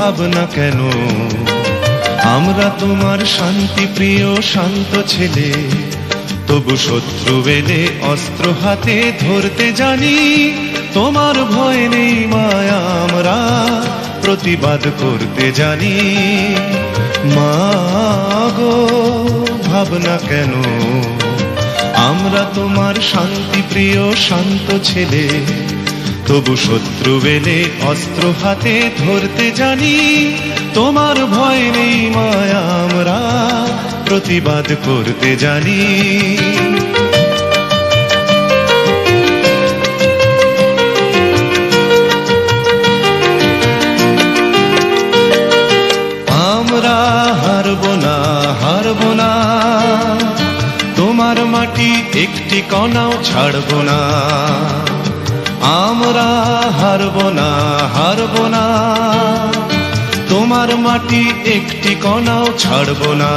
ভাবনা কেন? আমরা তোমার শান্তি প্রিয় শান্ত ছেলে, তবু শত্রু এলে অস্ত্র হাতে ধরতে জানি। তোমার ভয় নেই মায়া, আমরা প্রতিবাদ করতে জানি। মা গো ভাবনা কেন? আমরা তোমার শান্তি প্রিয় শান্ত ছেলে, তবু শত্রু এলে অস্ত্র হাতে ধরতে জানি। তোমার ভয় নেই মায়া, আমরা প্রতিবাদ করতে জানি। আমরা হারব না, হারব না, তোমার মাটি একটি কণাও ছাড়ব না। আমরা হারব না, হারব না, তোমার মাটি একটি কণাও ছাড়ব না।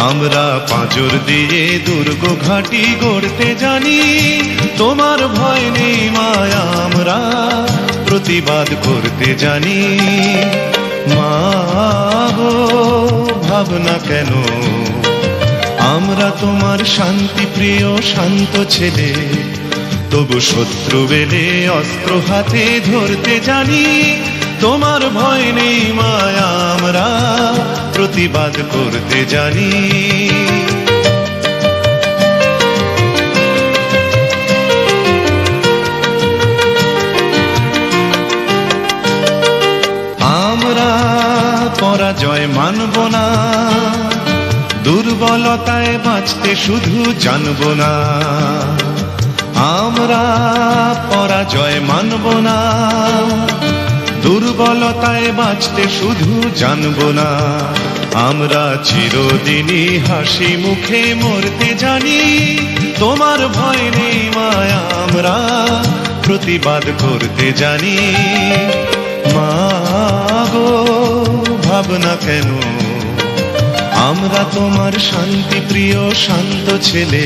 আমরা পাঁজর দিয়ে দুর্গ ঘাঁটি গড়তে জানি। তোমার ভয় নেই মায়া, আমরা প্রতিবাদ করতে জানি। মা গো ভাবনা কেন? আমরা তোমার শান্তি প্রিয় শান্ত ছেলে, তবু শত্রু এলে অস্ত্র হাতে ধরতে জানি। তোমার ভয় নেই মায়া, আমরা প্রতিবাদ করতে জানি। আমরা পরাজয় মানব না, দুর্বলতায় বাঁচতে শুধু জানব না। আমরা পরাজয় মানব না, দুর্বলতায় বাঁচতে শুধু জানব না। আমরা চিরদিনই হাসি মুখে মরতে জানি। তোমার ভয় নেই মায়া, আমরা প্রতিবাদ করতে জানি। মা গো ভাবনা কেন? আমরা তোমার শান্তি প্রিয় শান্ত ছেলে,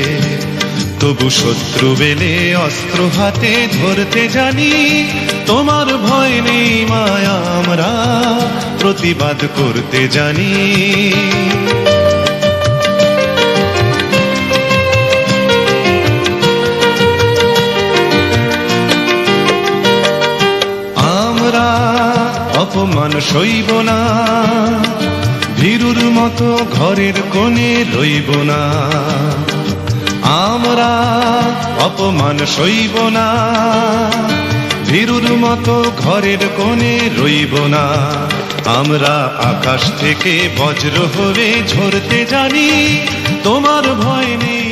তবু শত্রু এলে অস্ত্র হাতে ধরতে জানি। তোমার ভয় নেই মায়া, আমরা প্রতিবাদ করতে জানি। আমরা অপমান সইব না, ভীরুর মতো ঘরের কোণে রইব না। আমরা অপমান সইব না, ভীরুর মতো ঘরের কোণে রইব না। আমরা আকাশ থেকে বজ্র হয়ে ঝরতে জানি। তোমার ভয় নেই